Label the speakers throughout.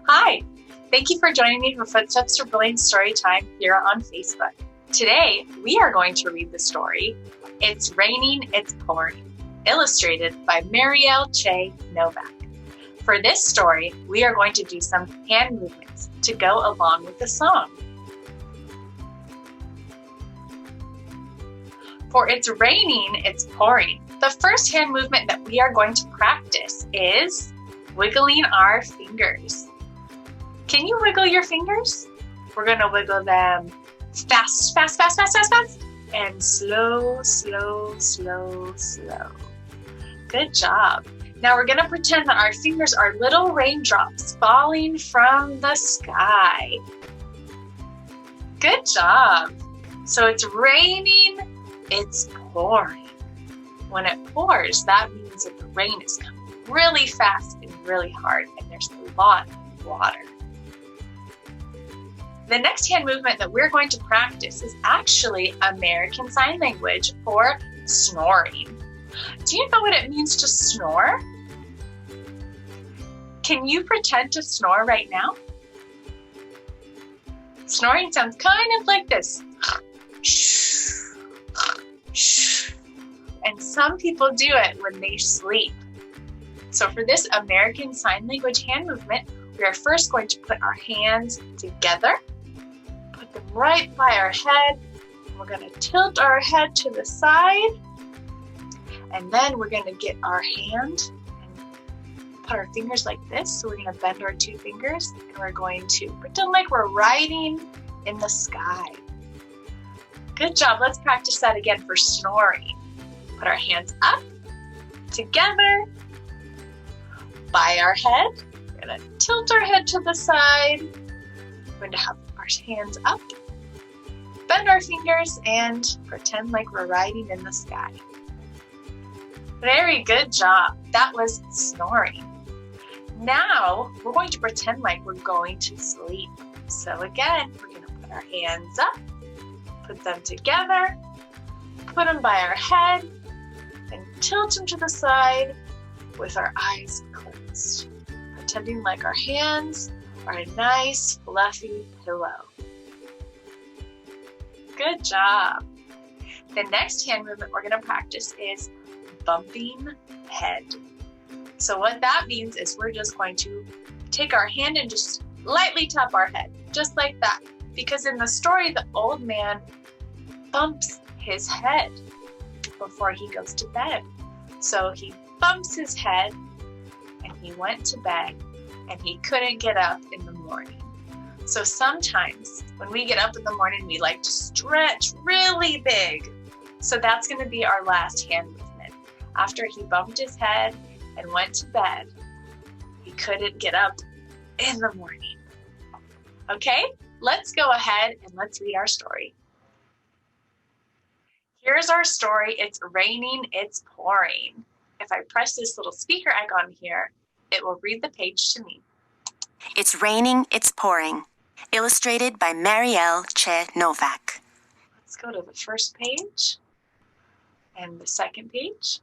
Speaker 1: Hi, thank you for joining me for Footsteps to Brilliance story time here on Facebook. Today, we are going to read the story, It's Raining, It's Pouring, illustrated by Marielle Che Novak. For this story, we are going to do some hand movements to go along with the song. For It's Raining, It's Pouring, the first hand movement that we are going to practice is wiggling our fingers. Can you wiggle your fingers? We're going to wiggle them fast, fast, fast, fast, fast, fast, and slow, slow, slow, slow. Good job. Now we're going to pretend that our fingers are little raindrops falling from the sky. Good job. So it's raining, it's pouring. When it pours, that means that the rain is coming really fast and really hard, and there's a lot of water. The next hand movement that we're going to practice is actually American Sign Language for snoring. Do you know what it means to snore? Can you pretend to snore right now? Snoring sounds kind of like this. And some people do it when they sleep. So for this American Sign Language hand movement, we are first going to put our hands together, put them right by our head. We're going to tilt our head to the side, and then we're going to get our hand and put our fingers like this. So we're going to bend our two fingers, and we're going to pretend like we're riding in the sky. Good job. Let's practice that again for snoring. Put our hands up, together, by our head. We're going to tilt our head to the side. We're going to have our hands up, bend our fingers, and pretend like we're riding in the sky. Very good job. That was snoring. Now, we're going to pretend like we're going to sleep. So again, we're going to put our hands up, put them together, put them by our head, and tilt them to the side with our eyes closed, pretending like our hands are a nice fluffy pillow. Good job. The next hand movement we're going to practice is bumping head. So what that means is we're just going to take our hand and just lightly tap our head, just like that. Because in the story, the old man bumps his head before he goes to bed. So he bumps his head and he went to bed and he couldn't get up in the morning. So sometimes when we get up in the morning, we like to stretch really big. So that's going to be our last hand movement. After he bumped his head and went to bed, he couldn't get up in the morning. Okay, let's go ahead and let's read our story. Here's our story. It's raining, it's pouring. If I press this little speaker icon here, it will read the page to me.
Speaker 2: It's Raining, It's Pouring, illustrated by Marielle Che Novak.
Speaker 1: Let's go to the first page and the second page.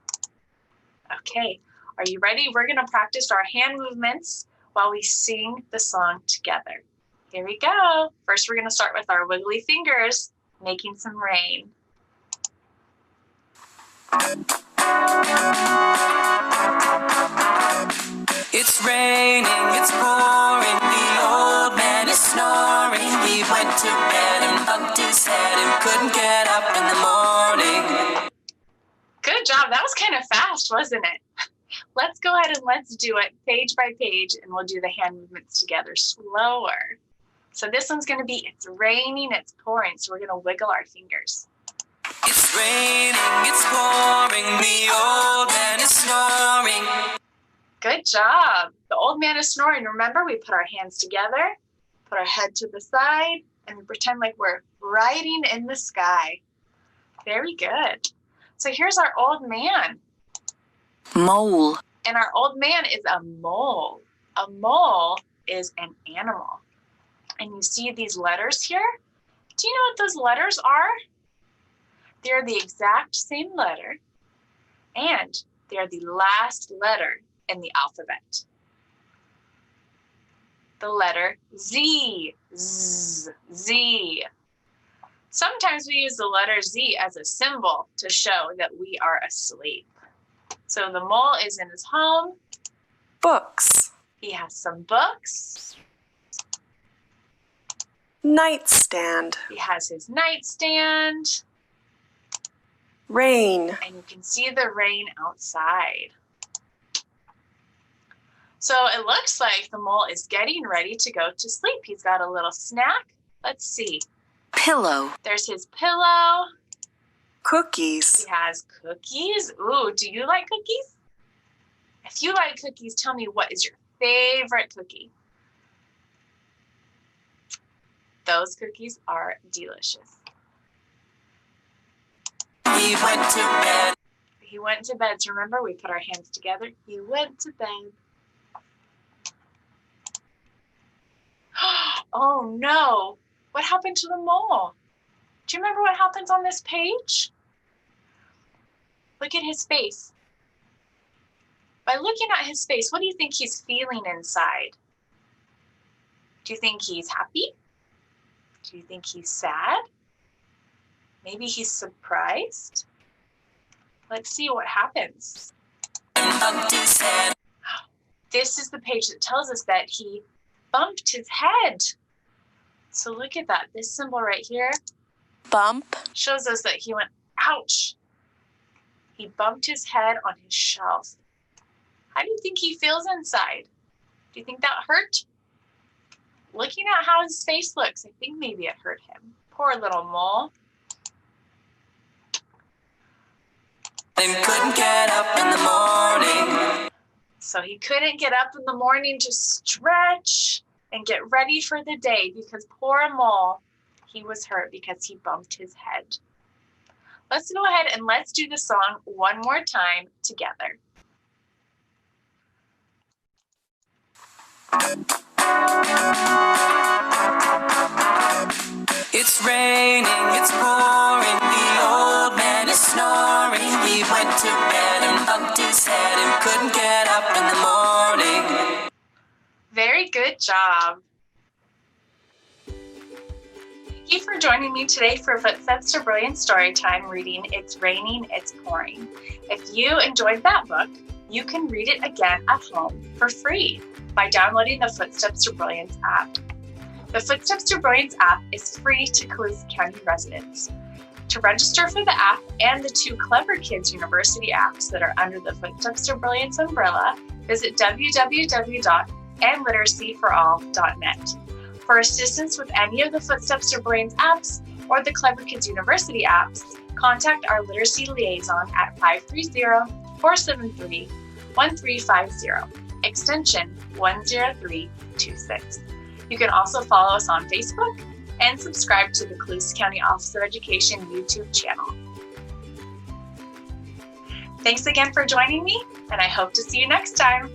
Speaker 1: Okay, are you ready? We're going to practice our hand movements while we sing the song together. Here we go. First, we're going to start with our wiggly fingers, making some rain.
Speaker 3: It's raining, it's pouring, the old man is snoring. He went to bed and bumped his head and couldn't get up in the morning.
Speaker 1: Good job. That was kind of fast, wasn't it? Let's go ahead and let's do it page by page, and we'll do the hand movements together slower. So this one's going to be, it's raining, it's pouring. So we're going to wiggle our fingers.
Speaker 3: It's raining, it's pouring, the old man is snoring.
Speaker 1: Good job. The old man is snoring. Remember, we put our hands together, put our head to the side, and we pretend like we're riding in the sky. Very good. So here's our old man.
Speaker 2: Mole.
Speaker 1: And our old man is a mole. A mole is an animal. And you see these letters here? Do you know what those letters are? They're the exact same letter, and they're the last letter in the alphabet. the letter Z. Z. Z. Sometimes we use the letter Z as a symbol to show that we are asleep. So the mole is in his home.
Speaker 4: Books.
Speaker 1: He has some books.
Speaker 4: Nightstand.
Speaker 1: He has his nightstand.
Speaker 4: Rain.
Speaker 1: And you can see the rain outside. So it looks like the mole is getting ready to go to sleep. He's got a little snack. Let's see.
Speaker 2: Pillow.
Speaker 1: There's his pillow.
Speaker 4: Cookies.
Speaker 1: He has cookies. Ooh, do you like cookies? If you like cookies, tell me, what is your favorite cookie? Those cookies are delicious.
Speaker 3: He went to bed.
Speaker 1: He went to bed. So remember, we put our hands together. He went to bed. Oh no. What happened to the mole? Do you remember what happens on this page? Look at his face. By looking at his face, what do you think he's feeling inside? Do you think he's happy? Do you think he's sad? Maybe he's surprised? Let's see what happens. This is the page that tells us that he bumped his head. So look at that. This symbol right here
Speaker 2: Bump.
Speaker 1: shows us that he went, ouch. He bumped his head on his shelf. How do you think he feels inside? Do you think that hurt? Looking at how his face looks, I think maybe it hurt him. Poor little mole.
Speaker 3: And couldn't get up in the morning.
Speaker 1: So he couldn't get up in the morning to stretch and get ready for the day because poor mole, he was hurt because he bumped his head. Let's go ahead and let's do the song one more time together.
Speaker 3: It's raining, it's pouring, the old man is snoring. He went to bed and bumped his head and couldn't get up in the morning.
Speaker 1: Very good job. Thank you for joining me today for Footsteps to Brilliance Storytime reading It's Raining, It's Pouring. If you enjoyed that book, you can read it again at home for free by downloading the Footsteps to Brilliance app. The Footsteps to Brilliance app is free to Calusa County residents. To register for the app and the 2 Clever Kids University apps that are under the Footsteps to Brilliance umbrella, visit www.andliteracyforall.net. For assistance with any of the Footsteps to Brilliance apps or the Clever Kids University apps, contact our literacy liaison at 530-473-1350, extension 10326. You can also follow us on Facebook and subscribe to the Calusa County Office of Education YouTube channel. Thanks again for joining me, and I hope to see you next time.